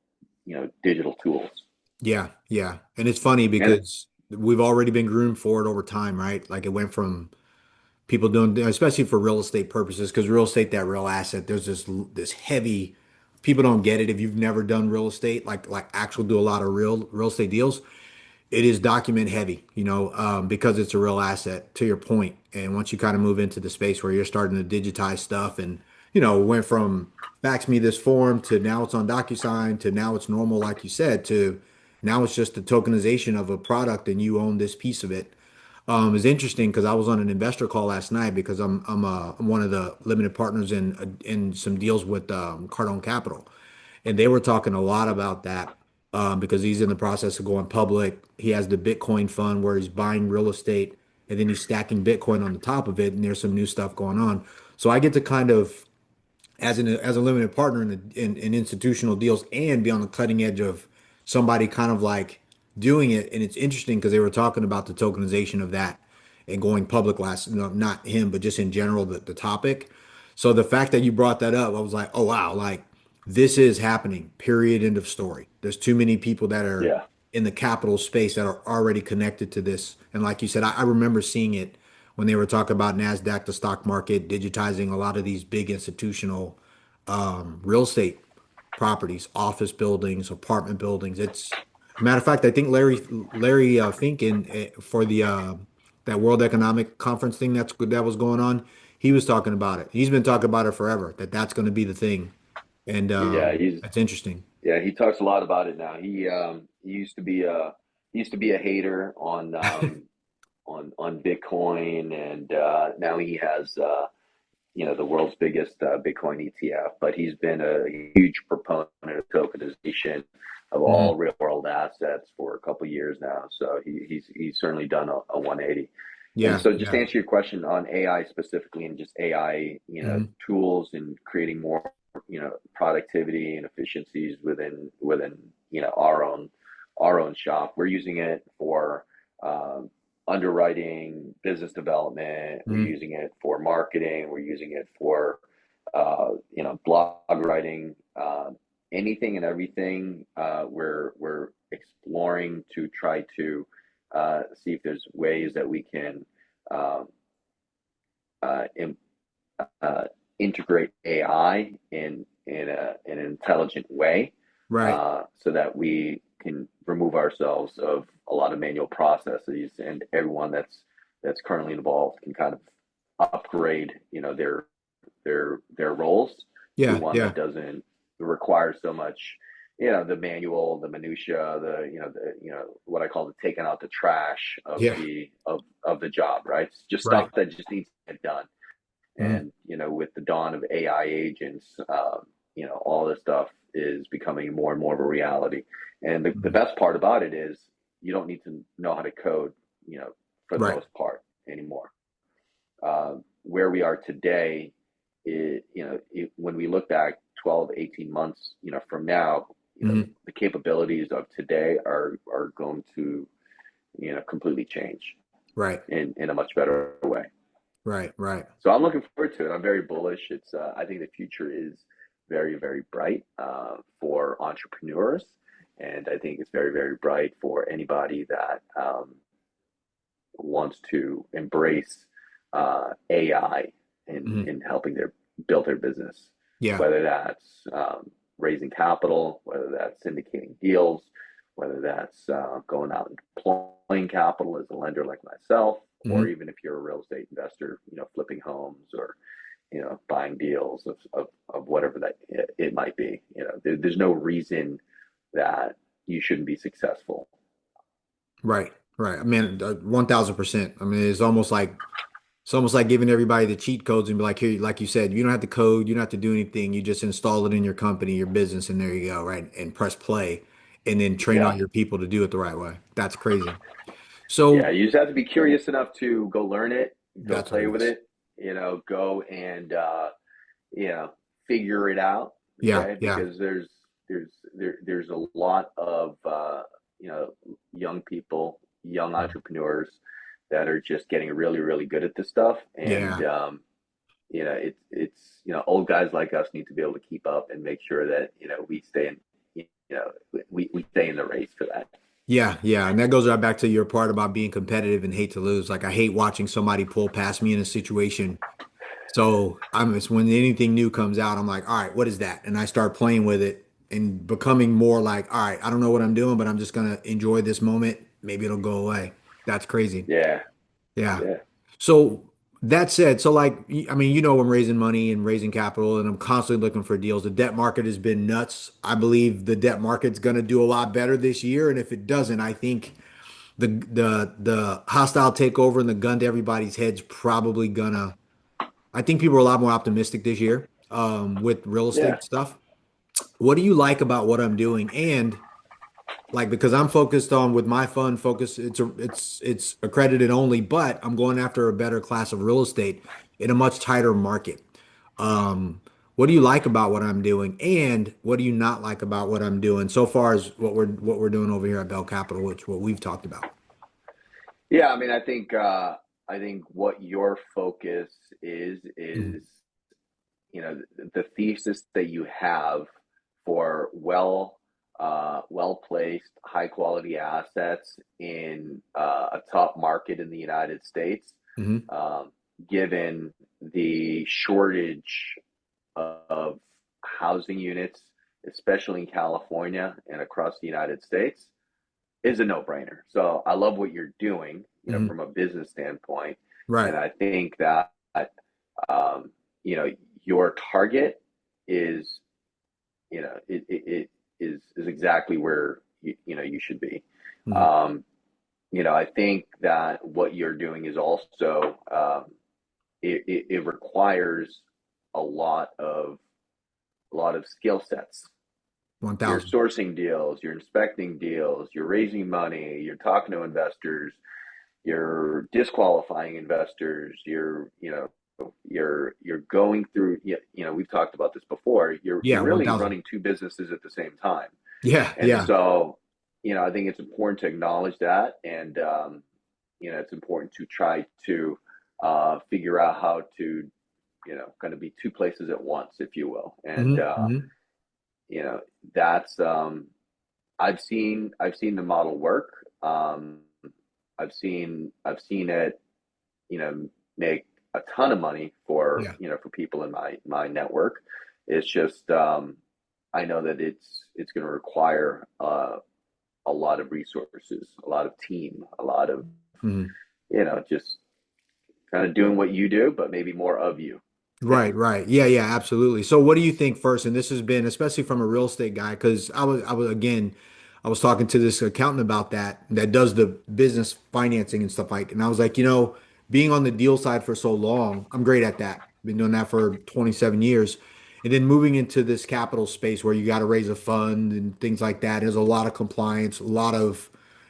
digital tools. Yeah. Yeah. And it's funny And because we've already been groomed for it over time, right? Like it went from people doing, especially for real estate purposes, because real estate, that real asset, there's this heavy. People don't get it if you've never done real estate, like actual do a lot of real estate deals. It is document heavy, because it's a real asset to your point. And once you kind of move into the space where you're starting to digitize stuff and, went from fax me this form to now it's on DocuSign to now it's normal, like you said, to now it's just the tokenization of a product and you own this piece of it. It's interesting because I was on an investor call last night because I'm one of the limited partners in some deals with Cardone Capital, and they were talking a lot about that because he's in the process of going public. He has the Bitcoin fund where he's buying real estate and then he's stacking Bitcoin on the top of it, and there's some new stuff going on. So I get to kind of as a limited partner in institutional deals and be on the cutting edge of somebody kind of like doing it. And it's interesting because they were talking about the tokenization of that and going public last, no, not him, but just in general, the topic. So the fact that you brought that up, I was like, oh wow, like this is happening, period, end of story. There's too many people that are yeah, in the capital space that are already connected to this. And like you said, I remember seeing it when they were talking about NASDAQ, the stock market, digitizing a lot of these big institutional real estate properties, office buildings, apartment buildings. It's a matter of fact, I think Larry Fink for the that World Economic Conference thing that was going on, he was talking about it. He's been talking about it forever, that's going to be the thing. And yeah, he's that's interesting. yeah, he talks a lot about it now. He used to be a hater on Bitcoin, and now he has the world's biggest Bitcoin ETF. But he's been a huge proponent of tokenization of all Mhm. real world assets for a couple of years now. So he's certainly done a 180. And Yeah, so, just to yeah. answer your question on AI specifically, and just AI, hmm tools and creating more, productivity and efficiencies within our own shop. We're using it for underwriting, business development. We're hmm using it for marketing. We're using it for blog writing. Anything and everything. We're exploring to try to see if there's ways that we can um, uh, in, uh, integrate AI in an intelligent way, Right. so that we can remove ourselves of a lot of manual processes, and everyone that's currently involved can kind of upgrade, their roles to Yeah, one that yeah. doesn't require so much, the manual, the minutia, what I call the taking out the trash of Yeah. the job, right? It's just stuff Right. that just needs to get done. Mhm. And with the dawn of AI agents, all this stuff is becoming more and more of a reality. And the Mhm. best part about it is you don't need to know how to code, for the Right. most part anymore. Where we are today, when we look back 12, 18 months, from now, hmm the capabilities of today are going to, completely change Right. in a much better way. Right. Right. So I'm looking forward to it. I'm very bullish. I think the future is very, very bright for entrepreneurs, and I think it's very, very bright for anybody that wants to embrace AI hmm in helping their build their business, Yeah. whether that's raising capital, whether that's syndicating deals, whether that's going out and deploying capital as a lender like myself, or hmm even if you're a real estate investor, flipping homes or buying deals of whatever that it might be. There's no reason that you shouldn't be successful. Right. Right. I mean, 1000%. I mean, it's almost like giving everybody the cheat codes and be like, here, like you said, you don't have to code, you don't have to do anything. You just install it in your company, your business, and there you go, right? And press play, and then train all Yeah. your people to do it the right way. That's crazy. Yeah, So you just have to be curious enough to go learn it, go that's what play it with is. it, go and you know, figure it out, Yeah, okay? yeah, Because there's a lot of you know, young people, young entrepreneurs that are just getting really, really good at this stuff. And yeah. you know, it's you know, old guys like us need to be able to keep up and make sure that, you know, we stay in, you know, we stay in the race for that. Yeah, yeah, and that goes right back to your part about being competitive and hate to lose. Like I hate watching somebody pull past me in a situation. So it's when anything new comes out, I'm like, all right, what is that? And I start playing with it and becoming more like, all right, I don't know what I'm doing, but I'm just gonna enjoy this moment. Maybe it'll go away. That's crazy. Yeah, Yeah. yeah, So that said, so like, I mean, I'm raising money and raising capital, and I'm constantly looking for deals. The debt market has been nuts. I believe the debt market's going to do a lot better this year, and if it doesn't, I think the hostile takeover and the gun to everybody's head's probably gonna. I think people are a lot more optimistic this year with real yeah. estate stuff. What do you like about what I'm doing? And like because I'm focused on with my fund focus, it's accredited only, but I'm going after a better class of real estate in a much tighter market. Um, what do you like about what I'm doing, and what do you not like about what I'm doing so far as what we're doing over here at Bell Capital, which what we've talked about? Yeah, I mean, I think what your focus Mhm. is, you know, the thesis that you have for well placed, high quality assets in a top market in the United States, Mhm. um, given the shortage of housing units, especially in California and across the United States, is a no-brainer. So I love what you're doing, you know, Mhm. from a business standpoint, Right. and I think that you know, your target is, you know, it is exactly where you know, you should be. Mhm. Um, you know, I think that what you're doing is also it requires a lot of skill sets. You're 1,000. sourcing deals, you're inspecting deals, you're raising money, you're talking to investors, you're disqualifying investors, you know, you're going through, you know, we've talked about this before. You're Yeah, really 1,000. running two businesses at the same time. Yeah, And yeah. so, you know, I think it's important to acknowledge that. And, you know, it's important to try to figure out how to, you know, kind of be two places at once, if you will. And, Hmm. Hmm. you know, that's, I've seen the model work. I've seen it, you know, make a ton of money for, Yeah. you know, for people in my network. It's just I know that it's going to require a lot of resources, a lot of team, a lot of, Mhm. you know, just kind of doing what you do, but maybe more of you. Right, right. Yeah, yeah, absolutely. So what do you think first? And this has been, especially from a real estate guy, because I was again, I was talking to this accountant about that does the business financing and stuff like, and I was like, being on the deal side for so long, I'm great at that. Been doing that for 27 years. And then moving into this capital space where you got to raise a fund and things like that. There's a lot of compliance, a lot of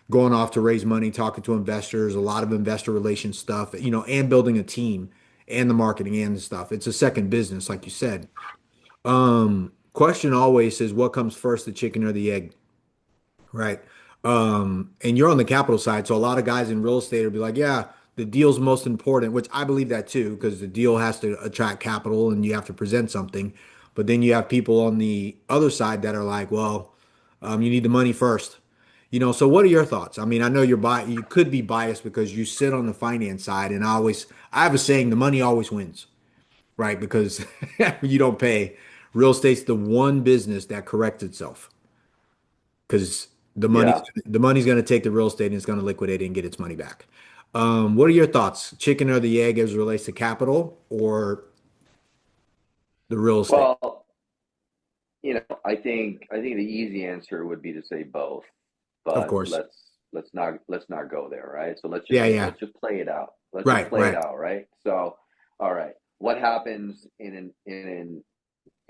going off to raise money, talking to investors, a lot of investor relations stuff, and building a team and the marketing and the stuff. It's a second business, like you said. Question always is what comes first, the chicken or the egg, right? And you're on the capital side, so a lot of guys in real estate will be like, yeah, the deal's most important, which I believe that too, because the deal has to attract capital and you have to present something. But then you have people on the other side that are like, well, you need the money first. So what are your thoughts? I mean, I know you could be biased because you sit on the finance side, and I have a saying, the money always wins, right? Because you don't pay. Real estate's the one business that corrects itself because Yeah. the money's going to take the real estate and it's going to liquidate it and get its money back. What are your thoughts? Chicken or the egg as it relates to capital or the real estate? Well, you know, I think the easy answer would be to say both, Of but course. let's not go there, right? So Yeah, yeah. let's just play it out. Let's just Right, play it right. out, right? So, all right, what happens in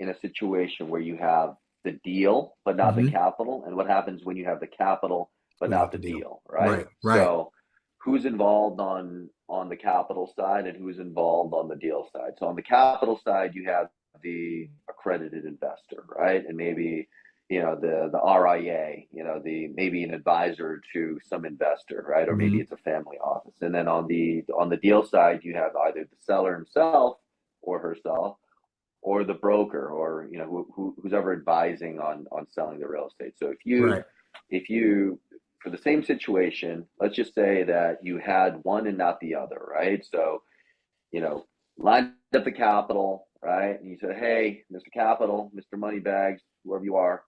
a situation where you have the deal but not the Hmm. capital, and what happens when you have the capital but Without not the the deal. deal, right? Right, right. So, who's involved on the capital side and who's involved on the deal side? So on the capital side, you have the accredited investor, right? And maybe, the RIA, the maybe an advisor to some investor, right? Or maybe Hmm. it's a family office. And then on the deal side, you have either the seller himself or herself, or the broker, or who's ever advising on selling the real estate. So Right. if you for the same situation, let's just say that you had one and not the other, right? So, you know, lined up the capital, right? And you said, "Hey, Mr. Capital, Mr. Moneybags, whoever you are,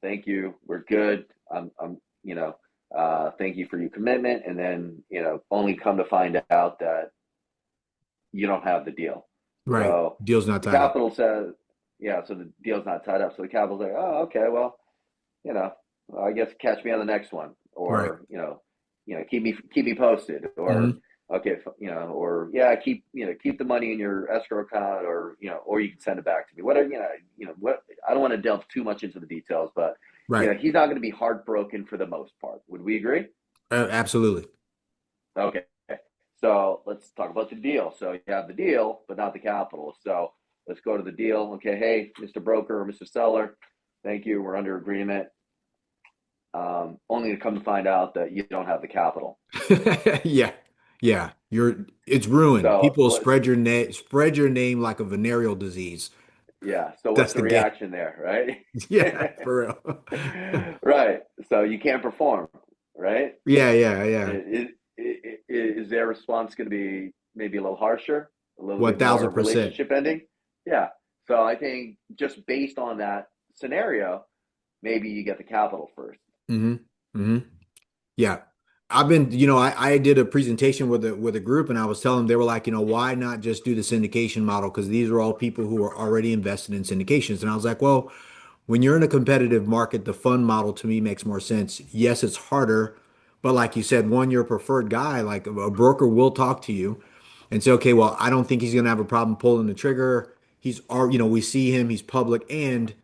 thank you. We're good. Thank you for your commitment." And then, only come to find out that you don't have the deal. Right. So Deal's not the tied up. capital says, yeah, so the deal's not tied up. So the capital's like, "Oh, okay, well, you know, I guess catch me on the next one," Right. or keep me posted, or Hmm. okay, or yeah, keep the money in your escrow account, or you can send it back to me. Whatever, what I don't want to delve too much into the details, but Right. he's not going to be heartbroken for the most part. Would we agree? Absolutely. Okay. So let's talk about the deal. So you have the deal, but not the capital. So let's go to the deal. Okay. Hey, Mr. Broker or Mr. Seller, thank you. We're under agreement. Only to come to find out that you don't have the capital. Yeah. Yeah. It's ruined. So People what's spread your name like a venereal disease. yeah. So That's what's the the game. reaction there, right? Yeah, for real. Right. So you can't perform, right? Yeah, yeah, yeah. Is their response going to be maybe a little harsher, a little bit more 1000%. relationship ending? Yeah. So I think just based on that scenario, maybe you get the capital first. Hmm. Hmm. Yeah. I've been, I did a presentation with a group and I was telling them, they were like, why not just do the syndication model? Because these are all people who are already invested in syndications. And I was like, well, when you're in a competitive market, the fund model to me makes more sense. Yes, it's harder, but like you said, one, you're a preferred guy, like a broker will talk to you and say, okay, well, I don't think he's going to have a problem pulling the trigger. We see him, he's public. And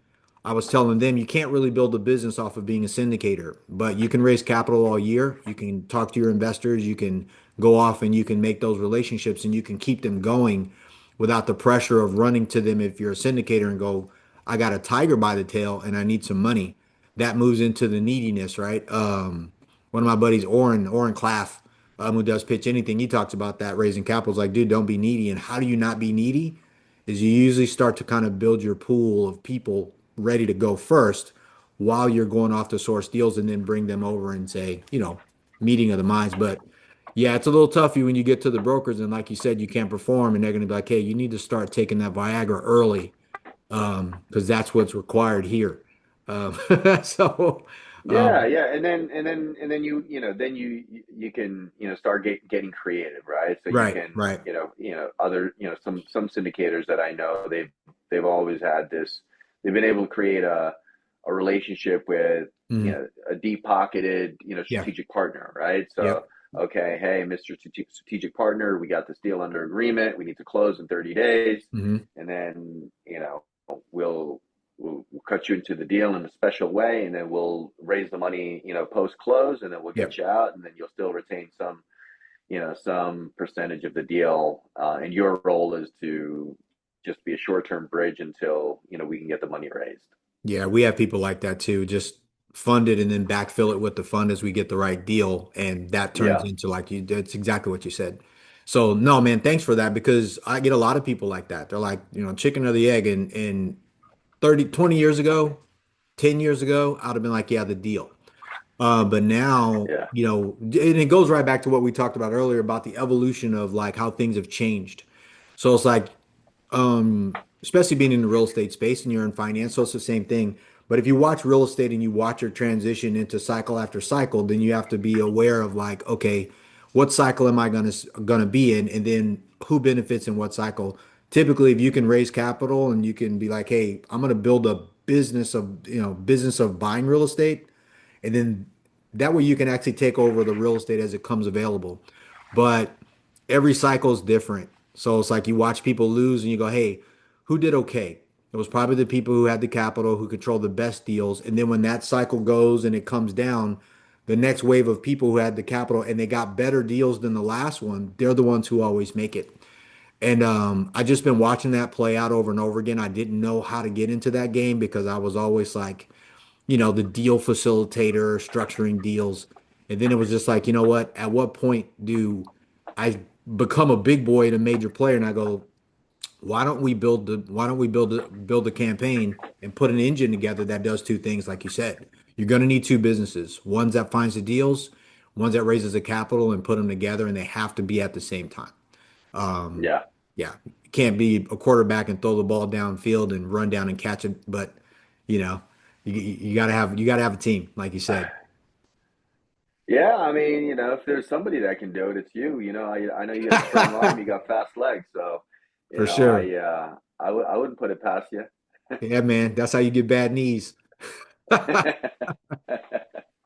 I was telling them, you can't really build a business off of being a syndicator, but you can raise capital all year. You can talk to your investors. You can go off and you can make those relationships and you can keep them going without the pressure of running to them if you're a syndicator and go, I got a tiger by the tail and I need some money. That moves into the neediness, right? One of my buddies, Oren Claff, who does Pitch Anything, he talks about that raising capital. Is like, dude, don't be needy. And how do you not be needy? Is you usually start to kind of build your pool of people ready to go first while you're going off to source deals and then bring them over and say, meeting of the minds. But yeah, it's a little toughy when you get to the brokers and like you said, you can't perform and they're going to be like, hey, you need to start taking that Viagra early because that's what's required here. Um, so, Yeah, yeah, and then you can start getting creative, right? So you right, can right. other some syndicators that I know, they've always had this. They've been able to create a relationship with Hmm. a deep pocketed Yeah, strategic partner, right? So yep. okay, hey, Mr. Strategic Partner, we got this deal under agreement. We need to close in 30 days, Hmm. and then we'll we'll cut you into the deal in a special way, and then we'll raise the money, post close, and then we'll get Yep. you out, and then you'll still retain some percentage of the deal, and your role is to just be a short term bridge until we can get the money raised. Yeah, we have people like that too. Just fund it and then backfill it with the fund as we get the right deal. And that turns Yeah, into like that's exactly what you said. So no, man, thanks for that because I get a lot of people like that. They're like, chicken or the egg. And 30, 20 years ago, 10 years ago, I'd have been like, yeah, the deal. But now, yeah, and it goes right back to what we talked about earlier about the evolution of like how things have changed. So it's like especially being in the real estate space and you're in finance, so it's the same thing. But if you watch real estate and you watch your transition into cycle after cycle, then you have to be aware of like, okay, what cycle am I gonna be in, and then who benefits in what cycle. Typically, if you can raise capital and you can be like, hey, I'm gonna build a business of buying real estate, and then that way you can actually take over the real estate as it comes available. But every cycle is different. So it's like you watch people lose and you go, hey, who did okay? It was probably the people who had the capital, who control the best deals. And then when that cycle goes and it comes down, the next wave of people who had the capital and they got better deals than the last one, they're the ones who always make it. And I just been watching that play out over and over again. I didn't know how to get into that game because I was always like, the deal facilitator, structuring deals. And then it was just like, you know what? At what point do I become a big boy and a major player? And I go, why don't we build a campaign and put an engine together that does two things, like you said. You're going to need two businesses, ones that finds the deals, ones that raises the capital and put them together, and they have to be at the same time. Um, Yeah. yeah, you can't be a quarterback and throw the ball downfield and run down and catch it, but you know, you gotta have a team, like you said, Yeah, I mean, if there's somebody that can do it, it's you. I know you got a strong arm, you got fast legs, so for sure. I wouldn't put it past you. Yeah, man, that's how you get bad knees.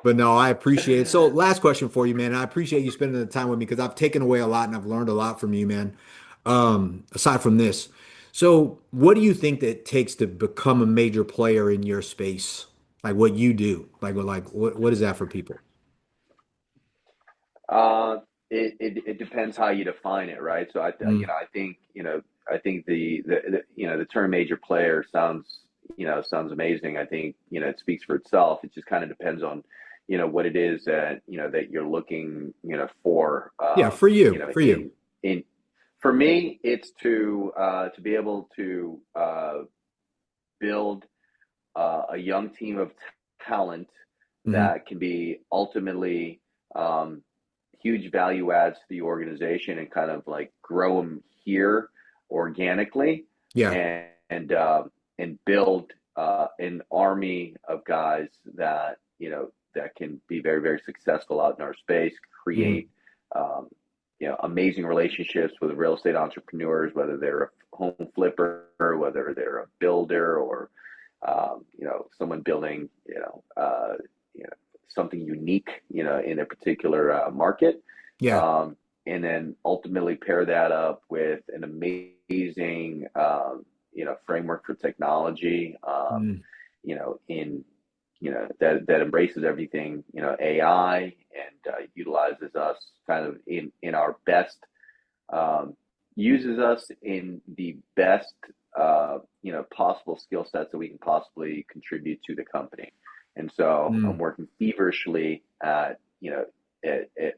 But no, I appreciate it. So, last question for you, man. I appreciate you spending the time with me because I've taken away a lot and I've learned a lot from you, man. Aside from this, so what do you think that it takes to become a major player in your space? Like what you do? Like what is that for people? Uh, it depends how you define it, right? So Mm, I think the term major player sounds amazing. I think it speaks for itself. It just kind of depends on what it is that you're looking for yeah, for you, for you. in for me it's to be able to build a young team of talent Hmm. that can be ultimately um, huge value adds to the organization and kind of like grow them here organically Yeah. and build an army of guys that can be very very successful out in our space, Hmm. create um, amazing relationships with real estate entrepreneurs, whether they're a home flipper, whether they're a builder, or someone building, something unique, in a particular market, Yeah. um, and then ultimately pair that up with an amazing, framework for technology, Mm, in that embraces everything, AI, and utilizes us kind of in our best, um, uses us in the best possible skill sets that we can possibly contribute to the company. And so I'm mm, working feverishly at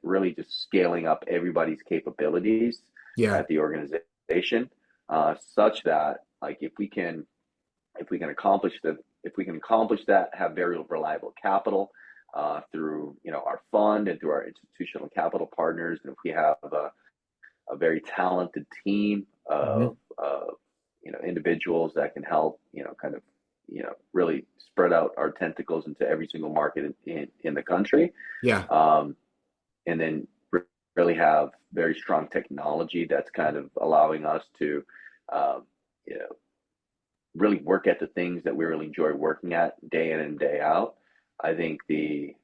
really just scaling up everybody's capabilities yeah. at the organization, such that like if we can accomplish that, have very reliable capital through our fund and through our institutional capital partners, and if we have a very talented team Hmm. of individuals that can help kind of really spread out our tentacles into every single market in the country, Yeah. um, and then really have very strong technology that's kind of allowing us to um, you know really work at the things that we really enjoy working at day in and day out. I think the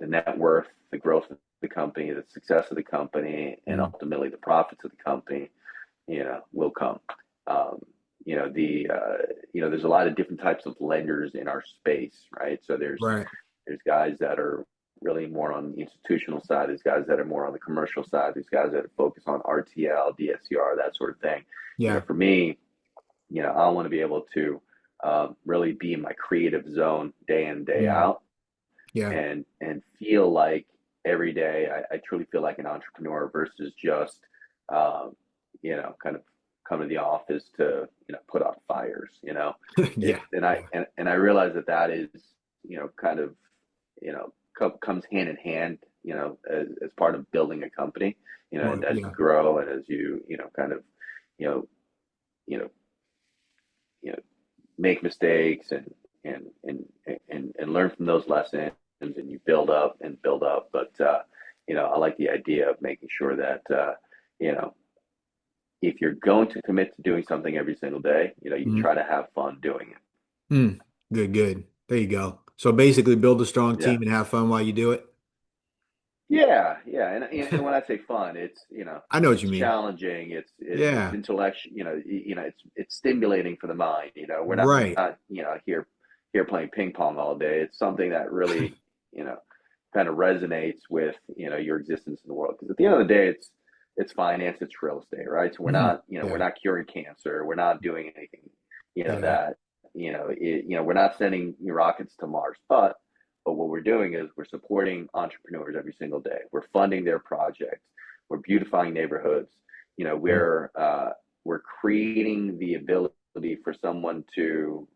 net worth, the growth of the company, the success of the company, and Mm, ultimately the profits of the company, will come. Um, there's a lot of different types of lenders in our space, right? So right. there's guys that are really more on the institutional side. There's guys that are more on the commercial side. There's guys that are focused on RTL, DSCR, that sort of thing. Yeah. For me, I want to be able to really be in my creative zone day in, day Mm, out, yeah. and feel like every day I truly feel like an entrepreneur versus just kind of come to the office to put out fires. Yeah. Yeah. And I realize that is kind of comes hand in hand, as part of building a company, Well, and as you yeah. grow and as you kind of you know you know you know make mistakes and learn from those lessons, and you build up and build up. But I like the idea of making sure that you know if you're going to commit to doing something every single day, you Mm, try to have fun doing it. mm. Good, good. There you go. So basically build a strong Yeah. team and have fun while you do it. Yeah, yeah, and when I say fun, it's I know what you it's mean. challenging, it's Yeah. intellectual, it's stimulating for the mind. We're not Right. here playing ping pong all day. It's something that really you know kind of resonates with your existence in the world. Because at the end of the day, it's finance, it's real estate, right? So we're Hmm. not, we're Yeah. not curing cancer, we're not doing anything, Yeah. that, we're not sending rockets to Mars, but what we're doing is we're supporting entrepreneurs every single day. We're funding their projects. We're beautifying neighborhoods. Mhm. We're creating the ability for someone to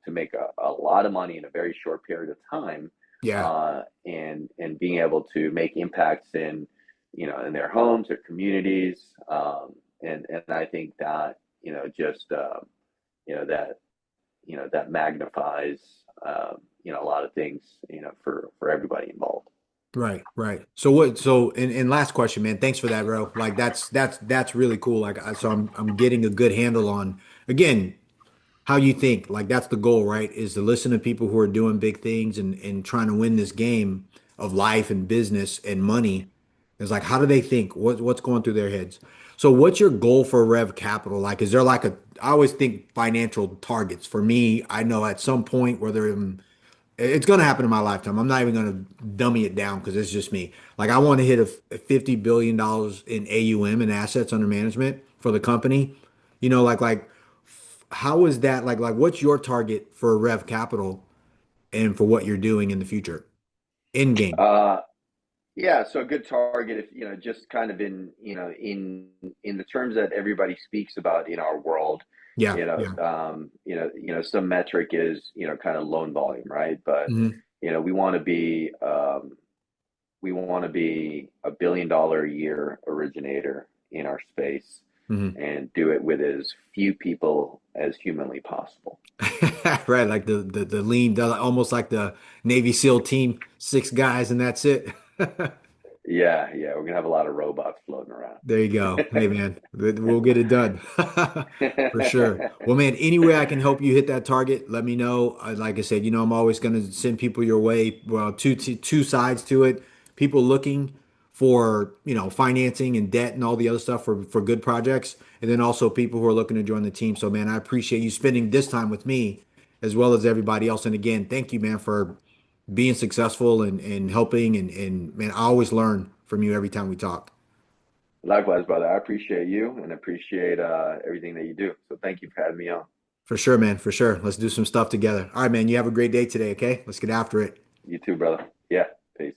make a lot of money in a very short period of time, Yeah. and being able to make impacts in their homes, their communities, and I think that just that that magnifies a lot of things for everybody involved. Right, right. So what, so and last question, man. Thanks for that, bro. Like that's really cool. So I'm getting a good handle on again how you think. Like that's the goal, right? Is to listen to people who are doing big things and trying to win this game of life and business and money. It's like how do they think? What's going through their heads? So what's your goal for Rev Capital? Like, is there like a I always think financial targets. For me, I know at some point whether it's going to happen in my lifetime. I'm not even going to dummy it down because it's just me. Like I want to hit a $50 billion in AUM and assets under management for the company. Like how is that like what's your target for Rev Capital and for what you're doing in the future? In game. Uh, Yeah, so a good target if just kind of in the terms that everybody speaks about in our world, Yeah, yeah. some metric is kind of loan volume, right? But Hmm. we want to be $1 billion a year originator in our space Hmm. and do it with as few people as humanly possible. Right, like the lean, almost like the Navy SEAL team, six guys and that's it. Yeah, yeah, we're gonna have a lot of robots floating around. There you go. Hey, man, we'll get it done for sure. Well, man, any way I can help you hit that target, let me know. Like I said, I'm always going to send people your way. Well, two sides to it. People looking for, financing and debt and all the other stuff for good projects, and then also people who are looking to join the team. So, man, I appreciate you spending this time with me as well as everybody else. And again, thank you, man, for being successful and helping. And man, I always learn from you every time we talk. Likewise, brother. I appreciate you and appreciate everything that you do. So thank you for having me on. For sure, man. For sure. Let's do some stuff together. All right, man. You have a great day today, okay? Let's get after it. You too, brother. Yeah. Peace.